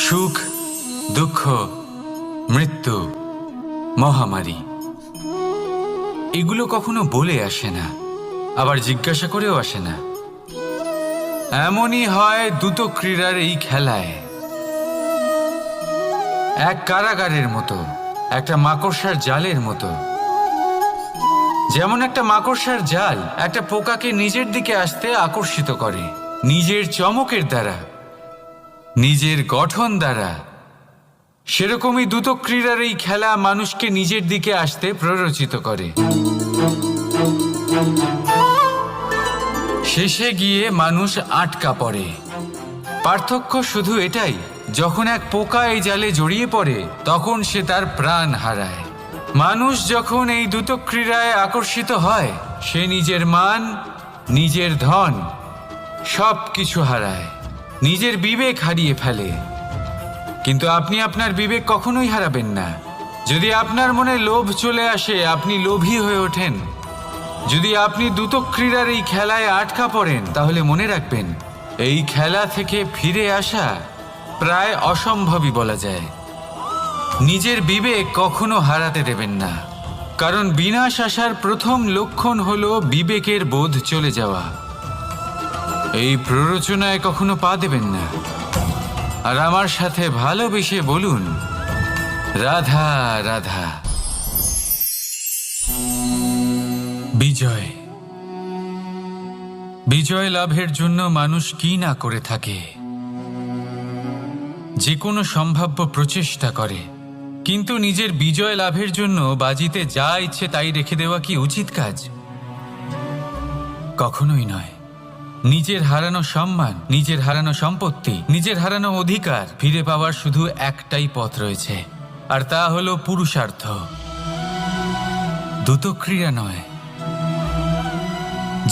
সুখ, দুঃখ, মৃত্যু, মহামারী এগুলো কখনো বলে আসে না, আবার জিজ্ঞাসা করেও আসে না। এমনই হয় দ্রুত ক্রীড়ার এই খেলায়। এক কারাগারের মতো, একটা মাকড়সার জালের মতো। যেমন একটা মাকড়সার জাল একটা পোকাকে নিজের দিকে আসতে আকর্ষিত করে নিজের চমকের দ্বারা, নিজের গঠন দ্বারা, সেরকমই দ্রুত ক্রীড়ার এই খেলা মানুষকে নিজের দিকে আসতে প্ররোচিত করে। শেষে গিয়ে মানুষ আটকা পড়ে। পার্থক্য শুধু এটাই, যখন এক পোকা এই জালে জড়িয়ে পড়ে তখন সে তার প্রাণ হারায়। মানুষ যখন এই দ্রুত ক্রীড়ায় আকর্ষিত হয়, সে নিজের মান, নিজের ধন সব কিছু হারায়, নিজের বিবেক হারিয়ে ফেলে। কিন্তু আপনি আপনার বিবেক কখনোই হারাবেন না। যদি আপনার মনে লোভ চলে আসে, আপনি লোভী হয়ে ওঠেন। যদি আপনি দ্রুত ক্রীড়ার এই খেলায় আটকা পড়েন, তাহলে মনে রাখবেন এই খেলা থেকে ফিরে আসা প্রায় অসম্ভবই বলা যায়। নিজের বিবেক কখনো হারাতে দেবেন না, কারণ বিনাশ আসার প্রথম লক্ষণ হলো বিবেকের বোধ চলে যাওয়া। এই প্ররোচনায় কখনো পা দেবেন না। আর আমার সাথে ভালোবেসে বলুন, রাধা রাধা। বিজয়, বিজয় লাভের জন্য মানুষ কি না করে থাকে। যে কোনো সম্ভাব্য প্রচেষ্টা করে, কিন্তু নিজের বিজয় লাভের জন্য বাজিতে যা ইচ্ছে তাই রেখে দেওয়া কি উচিত কাজ? কখনোই নয়। নিজের হারানো সম্মান, নিজের হারানো সম্পত্তি, নিজের হারানো অধিকার ফিরে পাওয়ার শুধু একটাই পথ রয়েছে, আর তা হলো পুরুষার্থ, দ্রুত ক্রীড়া নয়।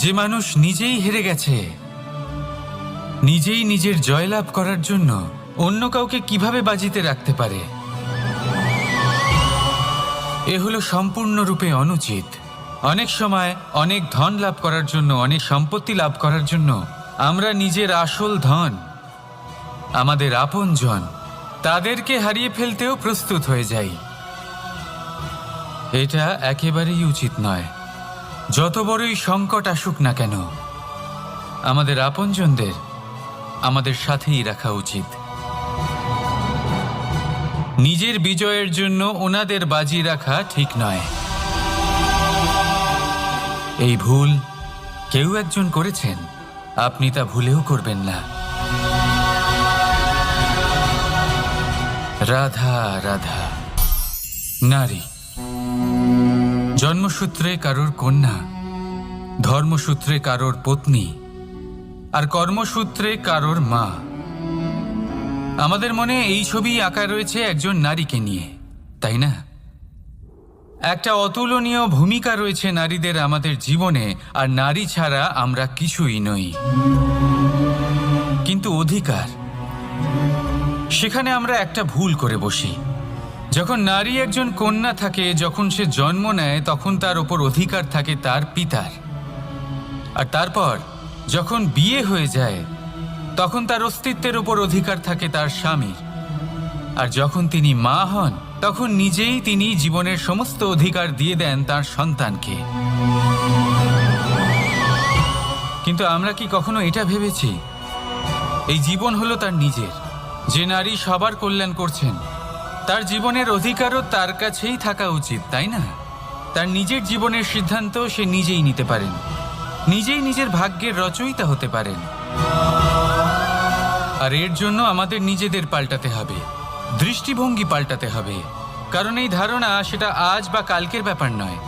যে মানুষ নিজেই হেরে গেছে, নিজেই নিজের জয়লাভ করার জন্য অন্য কাউকে কিভাবে বাজিতে রাখতে পারে? এ হলো সম্পূর্ণরূপে অনুচিত। অনেক সময় অনেক ধন লাভ করার জন্য, অনেক সম্পত্তি লাভ করার জন্য আমরা নিজের আসল ধন, আমাদের আপনজন, তাদেরকে হারিয়ে ফেলতেও প্রস্তুত হয়ে যাই। এটা একেবারেই উচিত নয়। যত বড়ই সংকট আসুক না কেন, আমাদের আপনজনদের আমাদের সাথেই রাখা উচিত। নিজের বিজয়ের জন্য ওনাদের বাজি রাখা ঠিক নয়। এই ভুল কেউ একজন করেছেন, আপনি তা ভুলেও করবেন না। রাধা রাধা। নারী জন্মসূত্রে কারোর কন্যা, ধর্মসূত্রে কারোর পত্নী, আর কর্মসূত্রে কারোর মা। আমাদের মনে এই ছবি আঁকা রয়েছে একজন নারীকে নিয়ে, তাই না? একটা অতুলনীয় ভূমিকা রয়েছে নারীদের আমাদের জীবনে, আর নারী ছাড়া আমরা কিছুই নই। কিন্তু অধিকার, সেখানে আমরা একটা ভুল করে বসি। যখন নারী একজন কন্যা থাকে, যখন সে জন্ম নেয়, তখন তার ওপর অধিকার থাকে তার পিতার। আর তারপর যখন বিয়ে হয়ে যায়, তখন তার অস্তিত্বের ওপর অধিকার থাকে তার স্বামীর। আর যখন তিনি মা হন, তখন নিজেই তিনি জীবনের সমস্ত অধিকার দিয়ে দেন তার সন্তানকে। কিন্তু আমরা কি কখনো এটা ভেবেছি এই জীবন হলো তার নিজের? যে নারী সবার কল্যাণ করছেন, তার জীবনের অধিকারও তার কাছেই থাকা উচিত, তাই না? তার নিজের জীবনের সিদ্ধান্ত সে নিজেই নিতে পারেন, নিজেই নিজের ভাগ্যের রচয়িতা হতে পারেন। আর এর জন্য আমাদের নিজেদের পাল্টাতে হবে, দৃষ্টিভঙ্গি পাল্টাতে হবে। কারণ এই ধারণা সেটা আজ বা কালকের ব্যাপার নয়,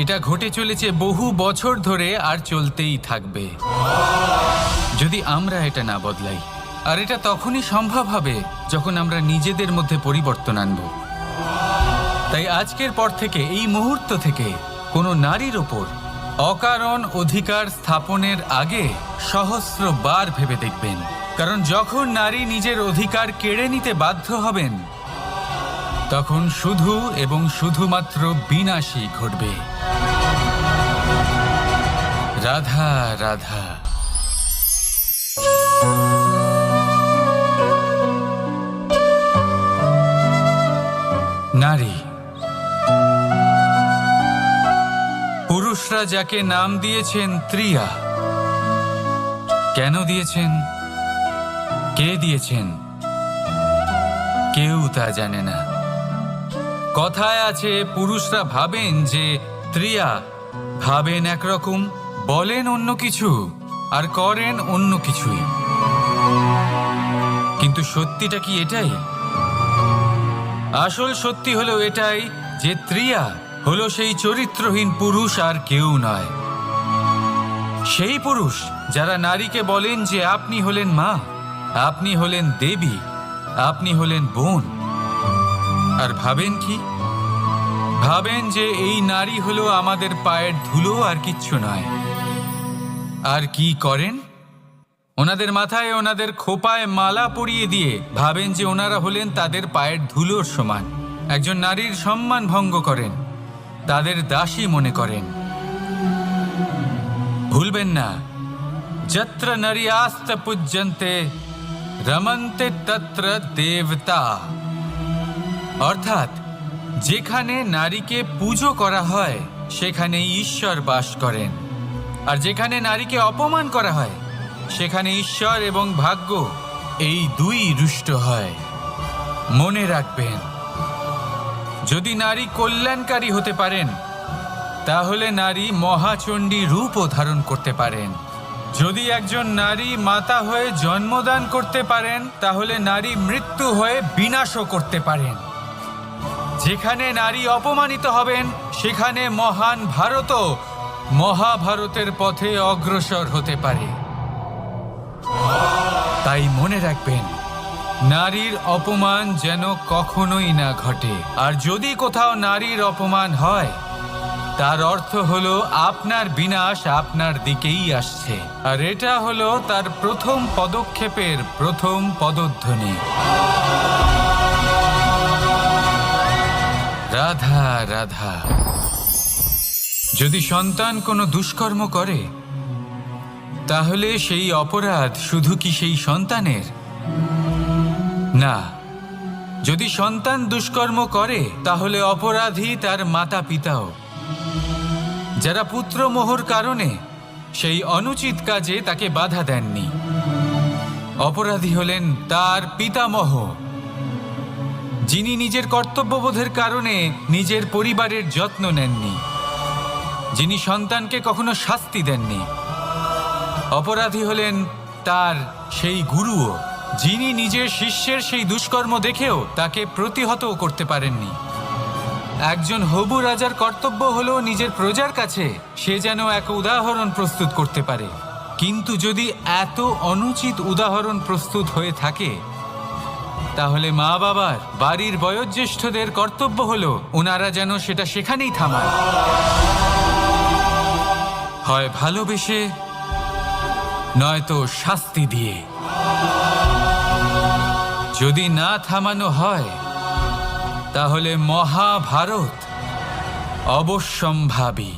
এটা ঘটে চলেছে বহু বছর ধরে, আর চলতেই থাকবে যদি আমরা এটা না বদলাই। আর এটা তখনই সম্ভব হবে যখন আমরা নিজেদের মধ্যে পরিবর্তন আনব। তাই আজকের পর থেকে, এই মুহূর্ত থেকে কোনো নারীর ওপর অকারণ অধিকার স্থাপনের আগে সহস্রবার ভেবে দেখবেন। কারণ যখন নারী নিজের অধিকার কেড়ে নিতে বাধ্য হবেন, তখন শুধু এবং শুধুমাত্র বিনাশই ঘটবে। রাধা রাধা। পুরুষরা যাকে নাম দিয়েছেন ত্রিয়া। কেন দিয়েছেন, কে দিয়েছেন, কেউ তা জানে না। কথায় আছে, পুরুষরা ভাবেন যে ত্রিয়া, ভাবেন একরকম, বলেন অন্য কিছু, আর করেন অন্য কিছুই। কিন্তু সত্যিটা কি এটাই? আসল সত্যি হলো এটাই যে ত্রিয়া হলো সেই চরিত্রহীন পুরুষ, আর কেউ নয়। সেই পুরুষ যারা নারীকে বলেন যে আপনি হলেন মা, আপনি হলেন দেবী, আপনি হলেন বোন। আর ভাবেন কি? ভাবেন যে এই নারী হলো আমাদের পায়ের ধুলো, আর কিচ্ছু নয়। আর কি করেন? ওনাদের মাথায়, ওনাদের খোপায় মালা পরিয়ে দিয়ে ভাবেন যে ওনারা হলেন তাদের পায়ের ধুলোর সমান। একজন নারীর সম্মান ভঙ্গ করেন, তাদের দাসী মনে করেন। ভুলবেন না, যত্র নারী আস্ত পূজ্যন্তে রমন্তে তত্র দেবতা। অর্থাৎ যেখানে নারীকে পুজো করা হয় সেখানে ঈশ্বর বাস করেন, আর যেখানে নারীকে অপমান করা হয় সেখানে ঈশ্বর এবং ভাগ্য এই দুই রুষ্ট হয়। মনে রাখবেন, যদি নারী কল্যাণকারী হতে পারেন তাহলে নারী মহাচণ্ডী রূপও ধারণ করতে পারেন। যদি একজন নারী মাতা হয়ে জন্মদান করতে পারেন তাহলে নারী মৃত্যু হয়ে বিনাশও করতে পারেন। যেখানে নারী অপমানিত হবেন সেখানে মহান ভারতও মহাভারতের পথে অগ্রসর হতে পারে। তাই মনে রাখবেন, নারীর অপমান যেন কখনোই না ঘটে। আর যদি কোথাও নারীর অপমান হয় তার অর্থ হলো আপনার বিনাশ আপনার দিকেই আসছে, আর এটা হলো তার প্রথম পদক্ষেপের প্রথম পদধ্বনি। রাধা রাধা। যদি সন্তান কোনো দুষ্কর্ম করে তাহলে সেই অপরাধ শুধু কি সেই সন্তানের? না, যদি সন্তান দুষ্কর্ম করে তাহলে অপরাধী তার মাতা পিতাও, যারা পুত্রমোহর কারণে সেই অনুচিত কাজে তাকে বাধা দেননি। অপরাধী হলেন তার পিতামহ, যিনি নিজের কর্তব্যবোধের কারণে নিজের পরিবারের যত্ন নেননি, যিনি সন্তানকে কখনো শাস্তি দেননি। অপরাধী হলেন তার সেই গুরুও, যিনি নিজের শিষ্যের সেই দুষ্কর্ম দেখেও তাকে প্রতিহত করতে পারেননি। একজন হবু রাজার কর্তব্য হলো নিজের প্রজার কাছে সে যেন এক উদাহরণ প্রস্তুত করতে পারে। কিন্তু যদি এত অনুচিত উদাহরণ প্রস্তুত হয়ে থাকে তাহলে মা বাবার, বাড়ির বয়োজ্যেষ্ঠদের কর্তব্য হলো ওনারা যেন সেটা সেখানেই থামায়, হয় ভালোবেসে নয়তো শাস্তি দিয়ে। যদি না থামানো হয় তাহলে মহাভারত অবশ্যম্ভাবী।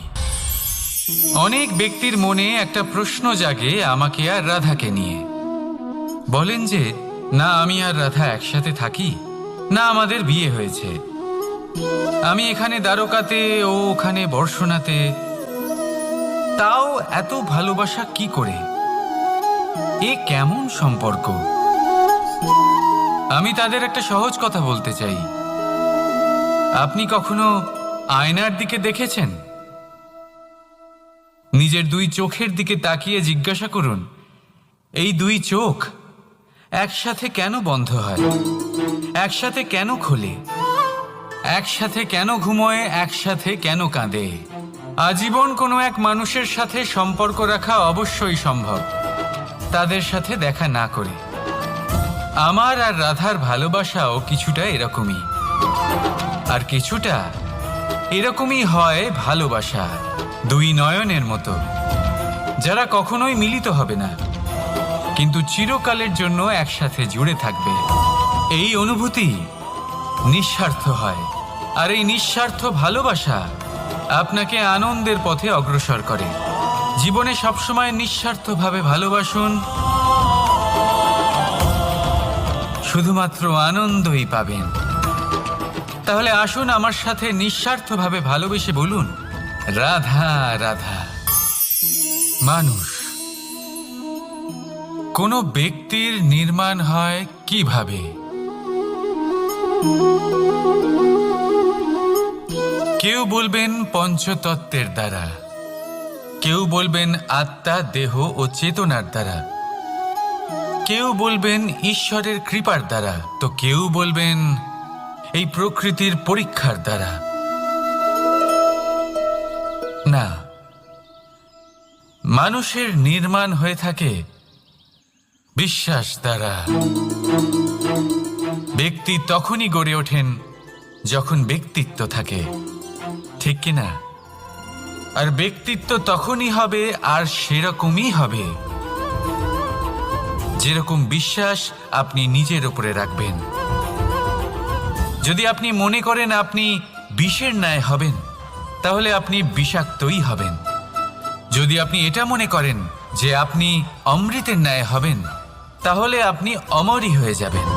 অনেক ব্যক্তির মনে একটা প্রশ্ন জাগে আমাকে আর রাধাকে নিয়ে। বলেন যে না আমি আর রাধা একসাথে থাকি, না আমাদের বিয়ে হয়েছে, আমি এখানে দ্বারকাতে ও ওখানে বর্ষণাতে, তাও এত ভালোবাসা কি করে? এ কেমন সম্পর্ক? আমি তাদের একটা সহজ কথা বলতে চাই। আপনি কখনো আয়নার দিকে দেখেছেন? নিজের দুই চোখের দিকে তাকিয়ে জিজ্ঞাসা করুন, এই দুই চোখ একসাথে কেন বন্ধ হয়, একসাথে কেন খোলে, একসাথে কেন ঘুমোয়, একসাথে কেন কাঁদে? আজীবন কোনো এক মানুষের সাথে সম্পর্ক রাখা অবশ্যই সম্ভব, তাদের সাথে দেখা না করে। আমার আর রাধার ভালোবাসাও কিছুটা এরকমই, আর কিছুটা এরকমই হয় ভালোবাসা দুই নয়নের মতো, যারা কখনোই মিলিত হবে না কিন্তু চিরকালের জন্য একসাথে জুড়ে থাকবে। এই অনুভূতি নিঃস্বার্থ হয়, আর এই নিঃস্বার্থ ভালোবাসা আপনাকে আনন্দের পথে অগ্রসর করে। জীবনে সবসময় নিঃস্বার্থভাবে ভালোবাসুন, শুধুমাত্র আনন্দই পাবেন। তাহলে আসুন আমার সাথে নিঃস্বার্থভাবে ভালোবেসে বলুন, রাধা রাধা। মানুষ, কোনো ব্যক্তির নির্মাণ হয় কিভাবে? কেউ বলবেন পঞ্চতত্ত্বের দ্বারা, কেউ বলবেন আত্মা, দেহ ও চেতনার দ্বারা, কেউ বলবেন ঈশ্বরের কৃপার দ্বারা, তো কেউ বলবেন এই প্রকৃতির পরীক্ষার দ্বারা। না, মানুষের নির্মাণ হয়ে থাকে বিশ্বাস দ্বারা। ব্যক্তি তখনই গড়ে ওঠেন যখন ব্যক্তিত্ব থাকে, ঠিক কিনা? আর ব্যক্তিত্ব তখনই হবে আর সেরকমই হবে যেরকম বিশ্বাস আপনি নিজের উপরে রাখবেন। যদি আপনি মনে করেন আপনি বিষের ন্যায় হবেন, তাহলে আপনি বিষাক্তই হবেন। যদি আপনি এটা মনে করেন যে আপনি অমৃতের ন্যায় হবেন, তাহলে আপনি অমরই হয়ে যাবেন।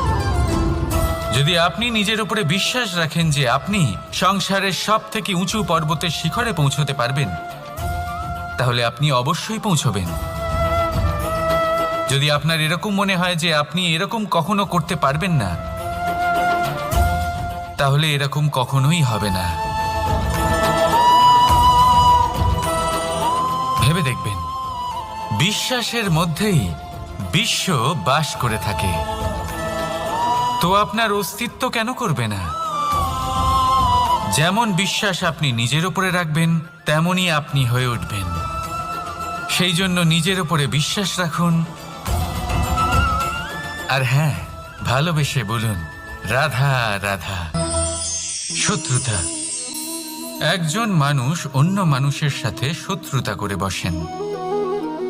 যদি আপনি নিজের উপরে বিশ্বাস রাখেন যে আপনি সংসারের সব থেকে উঁচু পর্বতের শিখরে পৌঁছতে পারবেন, তাহলে আপনি অবশ্যই পৌঁছবেন। যদি আপনার এরকম মনে হয় যে আপনি এরকম কখনো করতে পারবেন না, তাহলে এরকম কখনোই হবে না। ভেবে দেখবেন, বিশ্বাসের মধ্যেই বিশ্ব বাস করে থাকে, তো আপনার অস্তিত্ব কেন করবে না? যেমন বিশ্বাস আপনি নিজের উপরে রাখবেন, তেমনই আপনি হয়ে উঠবেন। সেই জন্য নিজের উপরে বিশ্বাস রাখুন, আর হ্যাঁ, ভালোবেসে বলুন রাধা রাধা। শত্রুতা, একজন মানুষ অন্য মানুষের সাথে শত্রুতা করে বসেন।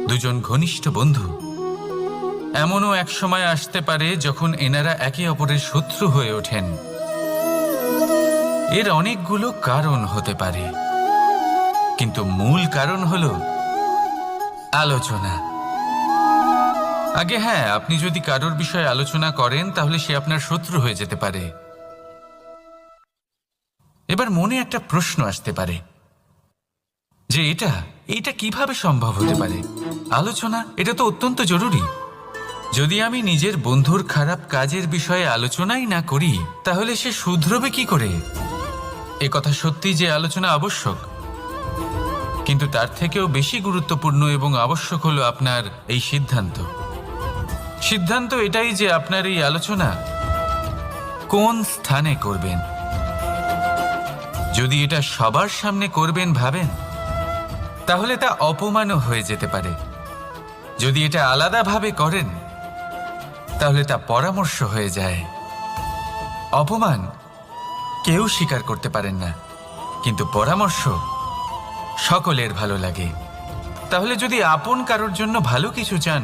দুজন ঘনিষ্ঠ বন্ধু, এমনও এক সময় আসতে পারে যখন এনারা একে অপরের শত্রু হয়ে ওঠেন। এর অনেকগুলো কারণ হতে পারে, কিন্তু মূল কারণ হলো আলোচনা। আগে হ্যাঁ, আপনি যদি কারোর বিষয়ে আলোচনা করেন তাহলে সে আপনার শত্রু হয়ে যেতে পারে। এবার মনে একটা প্রশ্ন আসতে পারে যে এটা কিভাবে সম্ভব হতে পারে? আলোচনা, এটা তো অত্যন্ত জরুরি। যদি আমি নিজের বন্ধুর খারাপ কাজের বিষয়ে আলোচনাই না করি, তাহলে সে শুধরবে কি করে? এ কথা সত্যি যে আলোচনা আবশ্যক, কিন্তু তার থেকেও বেশি গুরুত্বপূর্ণ এবং আবশ্যক হলো আপনার এই সিদ্ধান্ত। সিদ্ধান্ত এটাই যে আপনার এই আলোচনা কোন স্থানে করবেন। যদি এটা সবার সামনে করবেন ভাবেন, তাহলে তা অপমানও হয়ে যেতে পারে। যদি এটা আলাদাভাবে করেন, তাহলে তা পরামর্শ হয়ে যায়। অপমান কেউ স্বীকার করতে পারেন না, কিন্তু পরামর্শ সকলের ভালো লাগে। তাহলে যদি আপন কারোর জন্য ভালো কিছু চান,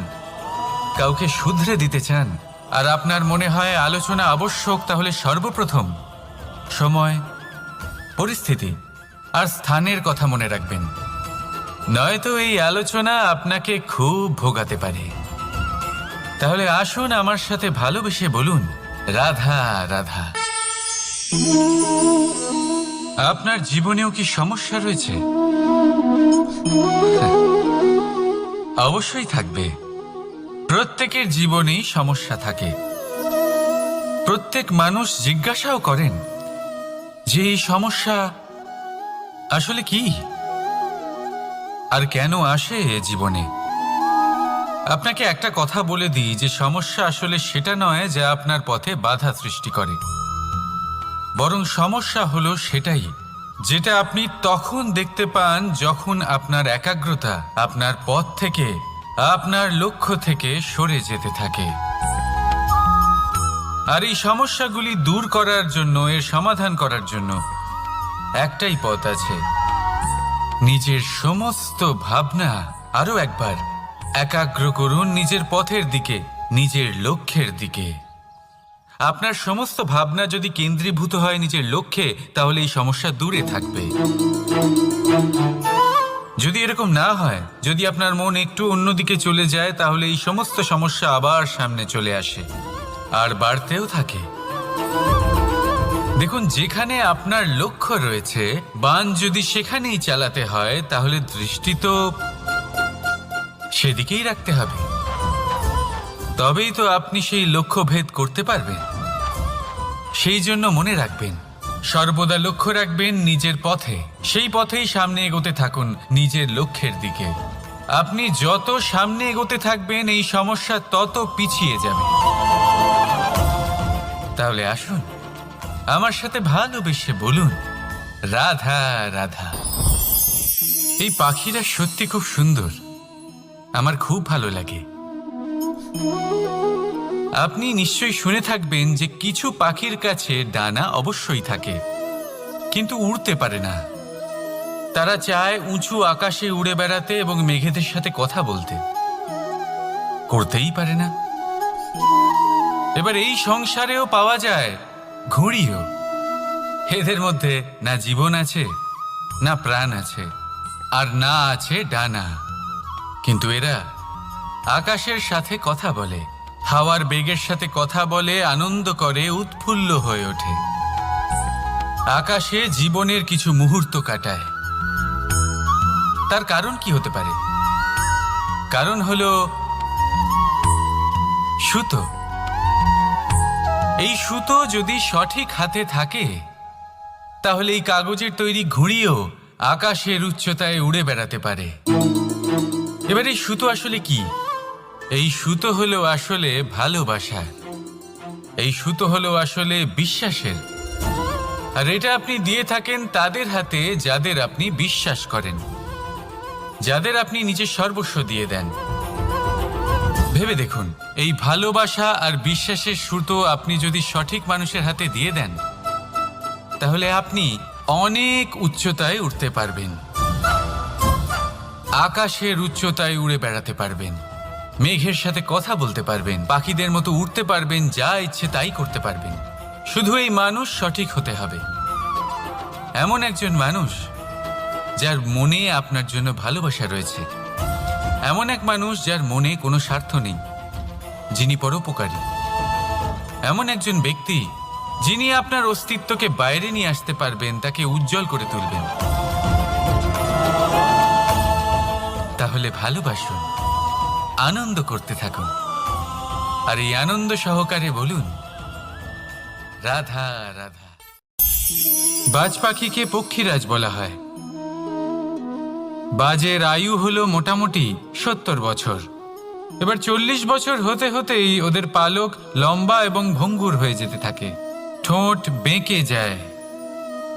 কাউকে শুধরে দিতে চান, আর আপনার মনে হয় আলোচনা আবশ্যক, তাহলে সর্বপ্রথম সময়, পরিস্থিতি আর স্থানের কথা মনে রাখবেন, নয়তো এই আলোচনা আপনাকে খুব ভোগাতে পারে। তাহলে আসুন আমার সাথে ভালোবেসে বলুন রাধা রাধা। আপনার জীবনেও কি সমস্যা রয়েছে? অবশ্যই থাকবে। প্রত্যেকের জীবনেই সমস্যা থাকে। প্রত্যেক মানুষ জিজ্ঞাসাও করেন যে এই সমস্যা আসলে কি আর কেন আসে জীবনে। আপনাকে একটা কথা বলে দিই যে সমস্যা আসলে সেটা নয় যা আপনার পথে বাধা সৃষ্টি করে, বরং সমস্যা হলো সেটাই যেটা আপনি তখন দেখতে পান যখন আপনার একাগ্রতা আপনার পথ থেকে, আপনার লক্ষ্য থেকে সরে যেতে থাকে। আর এই সমস্যাগুলি দূর করার জন্য, এর সমাধান করার জন্য একটাই পথ আছে। নিজের সমস্ত ভাবনা আরো একবার একাগ্র করুন নিজের পথের দিকে, নিজের লক্ষ্যের দিকে। আপনার সমস্ত ভাবনা যদি কেন্দ্রীভূত হয় নিজের লক্ষ্যে, তাহলে এই সমস্যা দূরে থাকবে। যদি এরকম না হয়, যদি আপনার মন একটু অন্যদিকে চলে যায়, তাহলে এই সমস্ত সমস্যা আবার সামনে চলে আসে আর বাড়তেও থাকে। দেখুন, যেখানে আপনার লক্ষ্য রয়েছে, বান যদি সেখানেই চালাতে হয়, তাহলে দৃষ্টি তো সেদিকেই রাখতে হবে। তবেই তো আপনি সেই লক্ষ্য ভেদ করতে পারবেন। সেই জন্য মনে রাখবেন, সর্বদা লক্ষ্য রাখবেন নিজের পথে, সেই পথেই সামনে এগোতে থাকুন নিজের লক্ষ্যের দিকে। আপনি যত সামনে এগোতে থাকবেন, এই সমস্যা তত পিছিয়ে যাবে। তাহলে আসুন, আমার সাথে ভালোবেসে বলুন, রাধা রাধা। এই পাখিরা সত্যি খুব সুন্দর, আমার খুব ভালো লাগে। আপনি নিশ্চয়ই শুনে থাকবেন যে কিছু পাখির কাছে ডানা অবশ্যই থাকে, কিন্তু উড়তে পারে না। তারা চায় উঁচু আকাশে উড়ে বেড়াতে এবং মেঘেদের সাথে কথা বলতে, করতেই পারে না। এবার এই সংসারেও পাওয়া যায় ঘুড়িও। এদের মধ্যে না জীবন আছে, না প্রাণ আছে, আর না আছে ডানা, কিন্তু এরা আকাশের সাথে কথা বলে, হাওয়ার বেগের সাথে কথা বলে, আনন্দ করে, উৎফুল্ল হয়ে ওঠে। আকাশে জীবনের কিছু মুহূর্ত কাটায়। তার কারণ কি হতে পারে? কারণ হলো সুতো। এই সুতো যদি সঠিক হাতে থাকে, তাহলে এই কাগজের তৈরি ঘুড়িও আকাশের উচ্চতায় উড়ে বেড়াতে পারে। এবার এই সুতো আসলে কি? এই সুতো হলো আসলে ভালোবাসার, এই সুতো হলো আসলে বিশ্বাসের। আর এটা আপনি দিয়ে থাকেন তাদের হাতে যাদের আপনি বিশ্বাস করেন, যাদের আপনি নিজের সর্বস্ব দিয়ে দেন। ভেবে দেখুন, এই ভালোবাসা আর বিশ্বাসের সুতো আপনি যদি সঠিক মানুষের হাতে দিয়ে দেন, তাহলে আপনি অনেক উচ্চতায় উঠতে পারবেন, আকাশের উচ্চতায় উড়ে বেড়াতে পারবেন, মেঘের সাথে কথা বলতে পারবেন, পাখিদের মতো উড়তে পারবেন, যা ইচ্ছে তাই করতে পারবেন। শুধু এই মানুষ সঠিক হতে হবে, এমন একজন মানুষ যার মনে আপনার জন্য ভালোবাসা রয়েছে, এমন এক মানুষ যার মনে কোনো স্বার্থ নেই, যিনি পরোপকারী, এমন একজন ব্যক্তি যিনি আপনার অস্তিত্বকে বাইরে নিয়ে আসতে পারবেন, তাকে উজ্জ্বল করে তুলবেন। তাহলে ভালোবাসুন, আনন্দ করতে থাকুন, আর এই আনন্দ সহকারে বলুন, রাধা রাধা। বাজ পাখিকে পক্ষীরাজ বলা হয়। বাজের আয়ু হলো মোটামুটি 70 বছর। এবার 40 বছর হতে হতেই ওদের পালক লম্বা এবং ভঙ্গুর হয়ে যেতে থাকে, ঠোঁট বেঁকে যায়,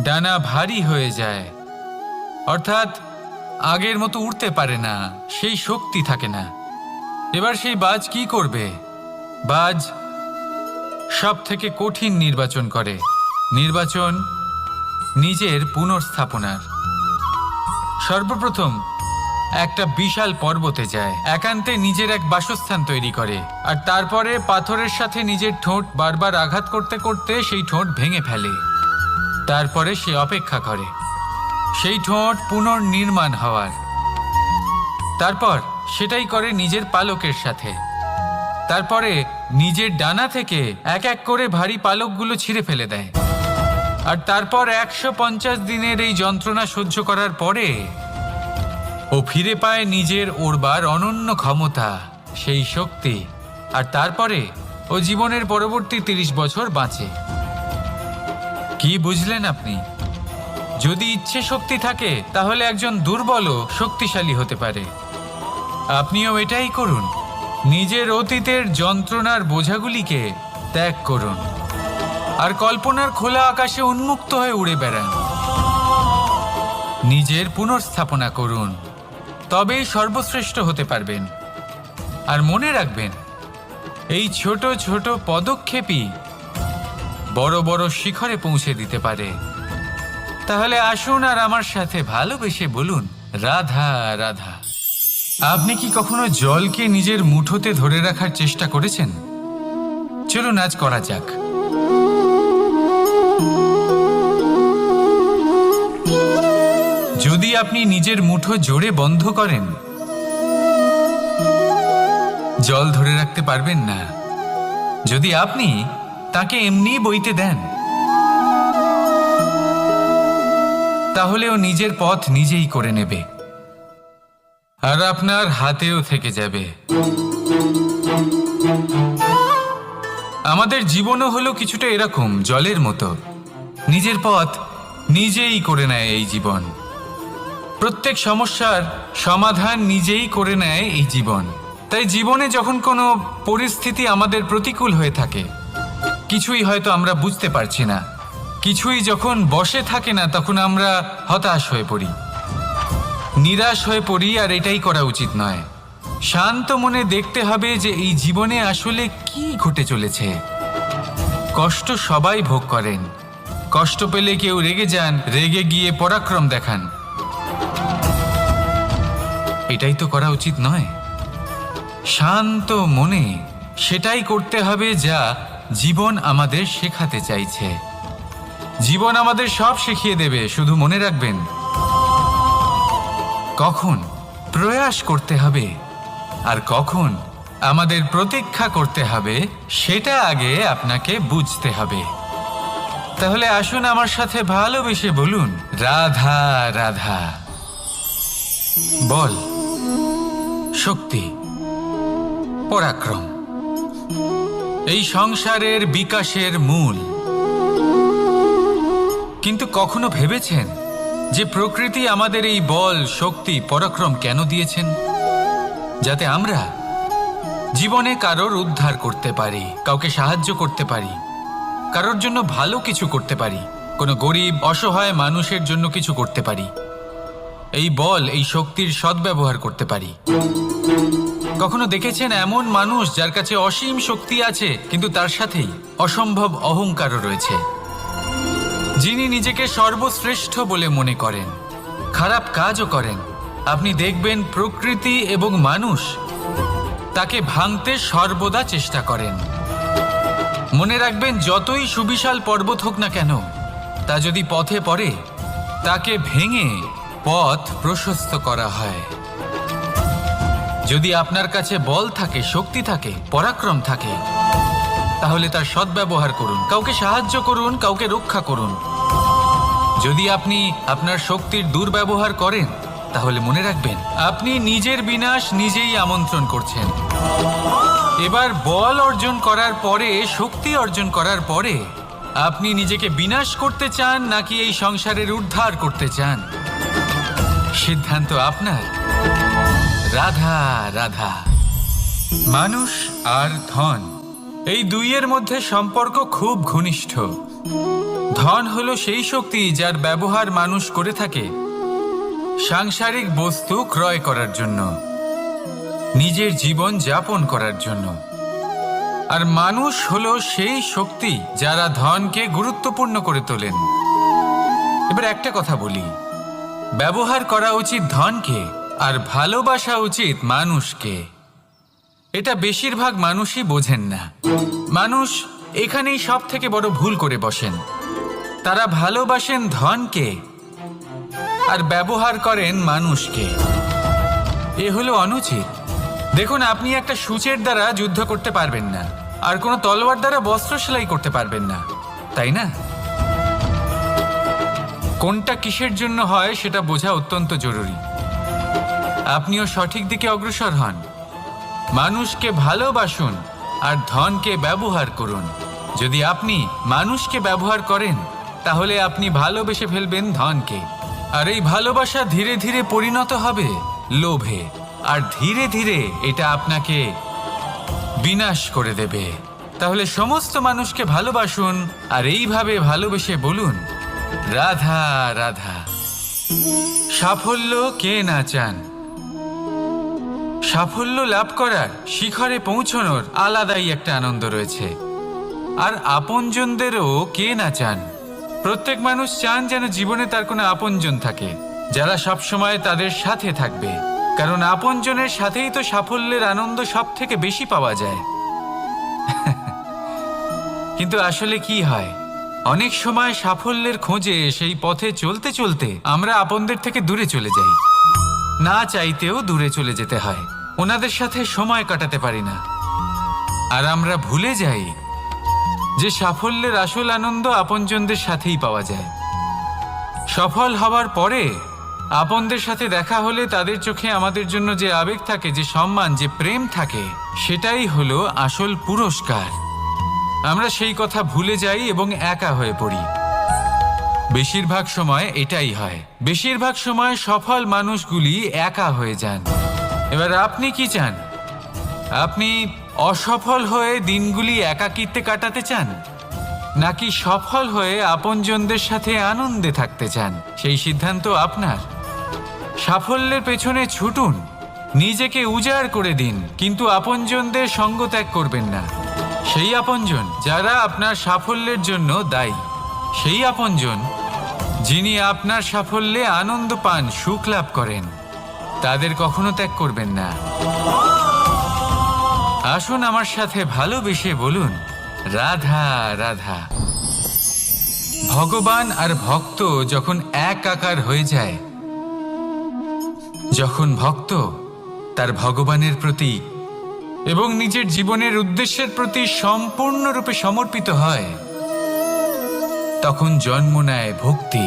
ডানা ভারী হয়ে যায়, অর্থাৎ আগের মতো উড়তে পারে না, সেই শক্তি থাকে না। এবার সেই বাজ কি করবে? বাজ সব থেকে কঠিন নির্বাচন করে, নির্বাচন নিজের পুনর্স্থাপনার। সর্বপ্রথম একটা বিশাল পর্বতে যায়, একান্তে নিজের এক বাসস্থান তৈরি করে, আর তারপরে পাথরের সাথে নিজের ঠোঁট বারবার আঘাত করতে করতে সেই ঠোঁট ভেঙে ফেলে। তারপরে সে অপেক্ষা করে সেই ঠোঁট পুনর্নির্মাণ হওয়ার। তারপর সেটাই করে নিজের পালকের সাথে। তারপরে নিজের ডানা থেকে এক এক করে ভারী পালকগুলো ছিঁড়ে ফেলে দেয়। আর তারপর 150 দিনের এই যন্ত্রণা সহ্য করার পরে ও ফিরে পায় নিজের ওড়বার অনন্য ক্ষমতা, সেই শক্তি। আর তারপরে ও জীবনের পরবর্তী 30 বছর বাঁচে। কি বুঝলেন আপনি? যদি ইচ্ছে শক্তি থাকে, তাহলে একজন দুর্বলও শক্তিশালী হতে পারে। আপনিও এটাই করুন, নিজের অতীতের যন্ত্রণার বোঝাগুলিকে ত্যাগ করুন, আর কল্পনার খোলা আকাশে উন্মুক্ত হয়ে উড়ে বেড়ান। নিজের পুনর্স্থাপনা করুন, তবেই সর্বশ্রেষ্ঠ হতে পারবেন। আর মনে রাখবেন, এই ছোট ছোট পদক্ষেপই বড় বড় শিখরে পৌঁছে দিতে পারে। তাহলে আসুন আর আমার সাথে ভালোবেসে বলুন, রাধা রাধা। আপনি কি কখনো জলকে নিজের মুঠোতে ধরে রাখার চেষ্টা করেছেন? চলুন আজ করা যাক। যদি আপনি নিজের মুঠো জোরে বন্ধ করেন, জল ধরে রাখতে পারবেন না। যদি আপনি তাকে এমনি বইতে দেন, তাহলে ও নিজের পথ নিজেই করে নেবে আর আপনার হাতেও থেকে যাবে। আমাদের জীবনও হলো কিছুটা এরকম, জলের মতো। নিজের পথ নিজেই করে নেয় এই জীবন। প্রত্যেক সমস্যার সমাধান নিজেই করে নেয় এই জীবন। তাই জীবনে যখন কোনো পরিস্থিতি আমাদের প্রতিকূল হয়ে থাকে, কিছুই হয়তো আমরা বুঝতে পারছি না, কিছুই যখন বসে থাকে না, তখন আমরা হতাশ হয়ে পড়ি, নিরাশ হয়ে পড়ি। আর এটাই করা উচিত নয়। শান্ত মনে দেখতে হবে যে এই জীবনে আসলে কি ঘটে চলেছে। কষ্ট সবাই ভোগ করেন। কষ্ট পেলে কেউ রেগে যান, রেগে গিয়ে পরাক্রম দেখান। এটাই তো করা উচিত নয়। শান্ত মনে সেটাই করতে হবে যা জীবন আমাদের শেখাতে চাইছে। জীবন আমাদের সব শিখিয়ে দেবে, শুধু মনে রাখবেন কখন প্রয়াস করতে হবে আর কখন আমাদের প্রতীক্ষা করতে হবে, সেটা আগে আপনাকে বুঝতে হবে। তাহলে আসুন আমার সাথে ভালোবেসে বলুন, রাধা রাধা। বল, শক্তি, পরাক্রম এই সংসারের বিকাশের মূল। কিন্তু কখনো ভেবেছেন যে প্রকৃতি আমাদের এই বল, শক্তি, পরাক্রম কেন দিয়েছেন? যাতে আমরা জীবনে কারোর উদ্ধার করতে পারি, কাউকে সাহায্য করতে পারি, কারোর জন্য ভালো কিছু করতে পারি, কোনো গরিব অসহায় মানুষের জন্য কিছু করতে পারি। এই বল, এই শক্তির সদ্ব্যবহার করতে পারি। কখনো দেখেছেন এমন মানুষ যার কাছে অসীম শক্তি আছে, কিন্তু তার সাথেই অসম্ভব অহংকারও রয়েছে, যিনি নিজেকে সর্বশ্রেষ্ঠ বলে মনে করেন, খারাপ কাজও করেন। আপনি দেখবেন প্রকৃতি এবং মানুষ তাকে ভাঙতে সর্বদা চেষ্টা করেন। মনে রাখবেন, যতই সুবিশাল পর্বত হোক না কেন, তা যদি পথে পড়ে, তাকে ভেঙে পথ প্রশস্ত করা হয়। যদি আপনার কাছে বল থাকে, শক্তি থাকে, পরাক্রম থাকে, তাহলে তার সদ্ব্যবহার করুন, কাউকে সাহায্য করুন, কাউকে রক্ষা করুন। যদি আপনি আপনার শক্তির দুর্ব্যবহার করেন, তাহলে মনে রাখবেন আপনি নিজের বিনাশ নিজেই আমন্ত্রণ করছেন। এবার বল অর্জন করার পরে, শক্তি অর্জন করার পরে, আপনি নিজেকে বিনাশ করতে চান নাকি এই সংসারের উদ্ধার করতে চান? সিদ্ধান্ত আপনার। রাধা রাধা। মানুষ আর ধন, এই দুইয়ের মধ্যে সম্পর্ক খুব ঘনিষ্ঠ। ধন হলো সেই শক্তি যার ব্যবহার মানুষ করে থাকে সাংসারিক বস্তু ক্রয় করার জন্য, নিজের জীবন যাপন করার জন্য। আর মানুষ হলো সেই শক্তি যারা ধনকে গুরুত্বপূর্ণ করে তোলেন। এবার একটা কথা বলি, ব্যবহার করা উচিত ধনকে আর ভালোবাসা উচিত মানুষকে। এটা বেশিরভাগ মানুষই বোঝেন না। মানুষ এখানেই সব থেকে বড় ভুল করে বসেন। তারা ভালোবাসেন ধনকে আর ব্যবহার করেন মানুষকে। এ হলো অনুচিত। দেখুন, আপনি একটা সূচের দ্বারা যুদ্ধ করতে পারবেন না, আর কোনো তলোয়ার দ্বারা বস্ত্র সেলাই করতে পারবেন না, তাই না? কোনটা কিসের জন্য হয় সেটা বোঝা অত্যন্ত জরুরি। আপনিও সঠিক দিকে অগ্রসর হন। মানুষকে ভালোবাসুন আর ধনকে ব্যবহার করুন। যদি আপনি মানুষকে ব্যবহার করেন, তাহলে আপনি ভালোবেসে ফেলবেন ধনকে। আর এই ভালোবাসা ধীরে ধীরে পরিণত হবে লোভে, আর ধীরে ধীরে এটা আপনাকে বিনাশ করে দেবে। তাহলে সমস্ত মানুষকে ভালোবাসুন আর এইভাবে ভালোবেসে বলুন, রাধা রাধা। সাফল্য কে না চান? সাফল্য লাভ করার, শিখরে পৌঁছানোর আলাদাই একটা আনন্দ রয়েছে। আর আপনজনদেরও কে না চান? প্রত্যেক মানুষ চান যেন জীবনে তার কোনো আপনজন থাকে, যারা সবসময় তাদের সাথে থাকবে। কারণ আপনজনের সাথেই তো সাফল্যের আনন্দ সব থেকে বেশি পাওয়া যায়। কিন্তু আসলে কি হয়, অনেক সময় সাফল্যের খোঁজে সেই পথে চলতে চলতে আমরা আপনদের থেকে দূরে চলে যাই। না চাইতেও দূরে চলে যেতে হয়, ওনাদের সাথে সময় কাটাতে পারি না। আর আমরা ভুলে যাই যে সাফল্যের আসল আনন্দ আপনজনদের সাথেই পাওয়া যায়। সফল হবার পরে আপনদের সাথে দেখা হলে তাদের চোখে আমাদের জন্য যে আবেগ থাকে, যে সম্মান, যে প্রেম থাকে, সেটাই হলো আসল পুরস্কার। আমরা সেই কথা ভুলে যাই এবং একা হয়ে পড়ি। বেশিরভাগ সময় এটাই হয়। বেশিরভাগ সময় সফল মানুষগুলি একা হয়ে যান। এবার আপনি কি চান? আপনি অসফল হয়ে দিনগুলি একাকিত্বে কাটাতে চান, নাকি সফল হয়ে আপনজনদের সাথে আনন্দে থাকতে চান? সেই সিদ্ধান্ত আপনার। সাফল্যের পেছনে ছুটুন, নিজেকে উজাড় করে দিন, কিন্তু আপনজনদের সঙ্গ ত্যাগ করবেন না। সেই আপনজন যারা আপনার সাফল্যের জন্য দায়ী, সেই আপনজন যিনি আপনার সাফল্যে আনন্দ পান, সুখ লাভ করেন, তাদের কখনো ত্যাগ করবেন না। আসুন আমার সাথে ভালোবেসে বলুন, রাধা রাধা। ভগবান আর ভক্ত যখন একাকার হয়ে যায়, যখন ভক্ত তার ভগবানের প্রতি এবং নিজের জীবনের উদ্দেশ্যের প্রতি সম্পূর্ণরূপে সমর্পিত হয়, তখন জন্ম নেয় ভক্তি।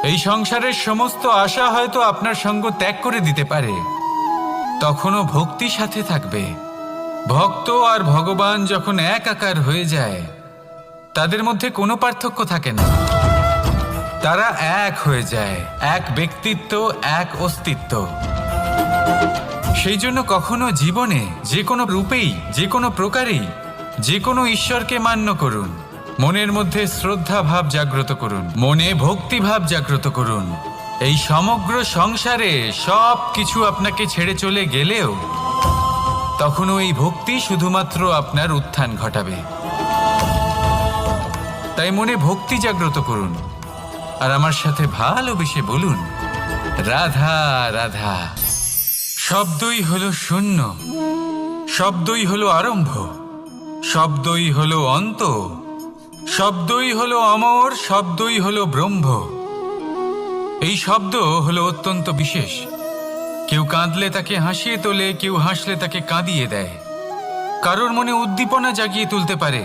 এই সংসারের সমস্ত আশা হয়তো আপনার সঙ্গ ত্যাগ করে দিতে পারে, তখনও ভক্তি সাথে থাকবে। ভক্ত আর ভগবান যখন একাকার হয়ে যায়, তাদের মধ্যে কোনো পার্থক্য থাকে না। তারা এক হয়ে যায়, এক ব্যক্তিত্ব, এক অস্তিত্ব। সেই জন্য কখনো জীবনে যে কোনো রূপেই, যে কোনো প্রকারেই, যে কোনো ঈশ্বরকে মান্য করুন। মনের মধ্যে শ্রদ্ধা ভাব জাগ্রত করুন, মনে ভক্তি ভাব জাগ্রত করুন। এই সমগ্র সংসারে সব কিছু আপনাকে ছেড়ে চলে গেলেও তখনও এই ভক্তি শুধুমাত্র আপনার উত্থান ঘটাবে। তাই মনে ভক্তি জাগ্রত করুন আর আমার সাথে ভালোবেসে বলুন, রাধা রাধা। শব্দই হলো শূন্য, শব্দই হলো আরম্ভ, শব্দই হলো অন্ত, শব্দই হলো অমর, শব্দই হলো ব্রহ্ম। এই শব্দ হলো অত্যন্ত বিশেষ। কেউ কাঁদলে তাকে হাসিয়ে তোলে, কেউ হাসলে তাকে কাঁদিয়ে দেয়। কারোর মনে উদ্দীপনা জাগিয়ে তুলতে পারে,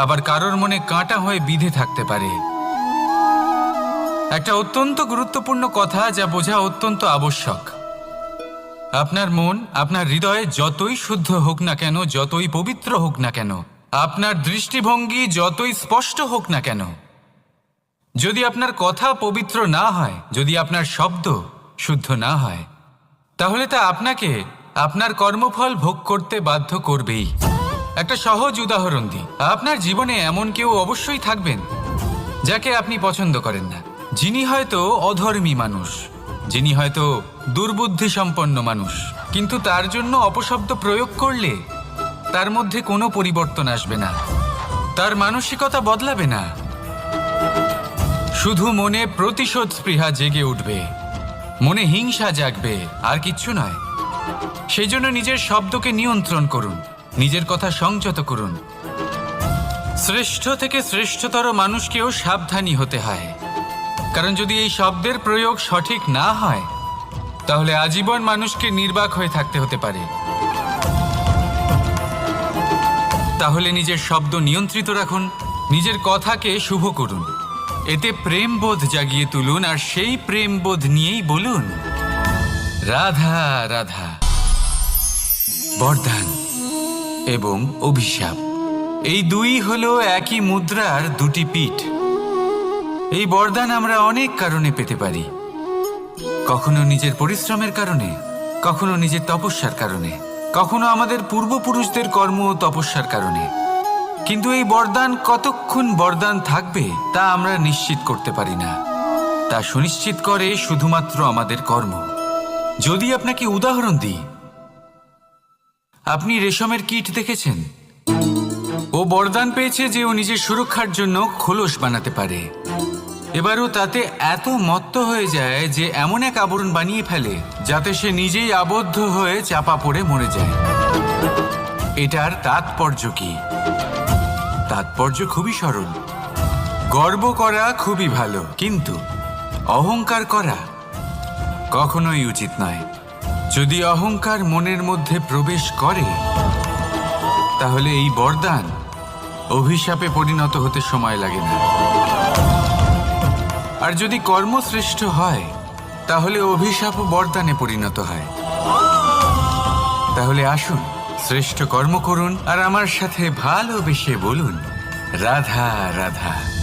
আবার কারোর মনে কাঁটা হয়ে বিঁধে থাকতে পারে। একটা অত্যন্ত গুরুত্বপূর্ণ কথা যা বোঝা অত্যন্ত আবশ্যক। আপনার মন, আপনার হৃদয়ে যতই শুদ্ধ হোক না কেন, যতই পবিত্র হোক না কেন, আপনার দৃষ্টিভঙ্গি যতই স্পষ্ট হোক না কেন, যদি আপনার কথা পবিত্র না হয়, যদি আপনার শব্দ শুদ্ধ না হয়, তাহলে তা আপনাকে আপনার কর্মফল ভোগ করতে বাধ্য করবেই। একটা সহজ উদাহরণ দিই। আপনার জীবনে এমন কেউ অবশ্যই থাকবেন যাকে আপনি পছন্দ করেন না, যিনি হয়তো অধর্মী মানুষ, যিনি হয়তো দুর্বুদ্ধি সম্পন্ন মানুষ, কিন্তু তার জন্য অপশব্দ প্রয়োগ করলে তার মধ্যে কোনো পরিবর্তন আসবে না, তার মানসিকতা বদলাবে না, শুধু মনে প্রতিশোধ স্পৃহা জেগে উঠবে, মনে হিংসা জাগবে, আর কিচ্ছু নয়। সেই জন্য নিজের শব্দকে নিয়ন্ত্রণ করুন, নিজের কথা সংযত করুন। শ্রেষ্ঠ থেকে শ্রেষ্ঠতর মানুষকেও সাবধানী হতে হয়, কারণ যদি এই শব্দের প্রয়োগ সঠিক না হয়, তাহলে আজীবন মানুষকে নির্বাক হয়ে থাকতে হতে পারে। তাহলে নিজের শব্দ নিয়ন্ত্রিত রাখুন, নিজের কথাকে শুভ করুন, এতে প্রেমবোধ জাগিয়ে তুলুন, আর সেই প্রেমবোধ নিয়েই বলুন, রাধা রাধা। বরদান এবং অভিশাপ, এই দুই হলো একই মুদ্রার দুটি পিঠ। এই বরদান আমরা অনেক কারণে পেতে পারি, কখনো নিজের পরিশ্রমের কারণে, কখনো নিজের তপস্যার কারণে, কখনো আমাদের পূর্বপুরুষদের কর্ম ও তপস্যার কারণে। কিন্তু এই বরদান কতক্ষণ বরদান থাকবে তা আমরা নিশ্চিত করতে পারি না। তা সুনিশ্চিত করে শুধুমাত্র আমাদের কর্ম। যদি আপনাকে উদাহরণ দিই, আপনি রেশমের কীট দেখেছেন? ও বরদান পেয়েছে যে ও নিজের সুরক্ষার জন্য খোলস বানাতে পারে। এবারও তাতে এত মত্ত হয়ে যায় যে এমন এক আবরণ বানিয়ে ফেলে যাতে সে নিজেই আবদ্ধ হয়ে চাপা পড়ে মরে যায়। এটার তাৎপর্য কি? তাৎপর্য খুবই সরল। গর্ব করা খুবই ভালো, কিন্তু অহংকার করা কখনোই উচিত নয়। যদি অহংকার মনের মধ্যে প্রবেশ করে, তাহলে এই বরদান অভিশাপে পরিণত হতে সময় লাগে না। আর যদি কর্ম শ্রেষ্ঠ হয় তাহলে অভিশাপও বরদানে পরিণত হয়। তাহলে আসুন শ্রেষ্ঠ কর্ম করুন আর আমার সাথে ভালোবেসে বলুন রাধা রাধা।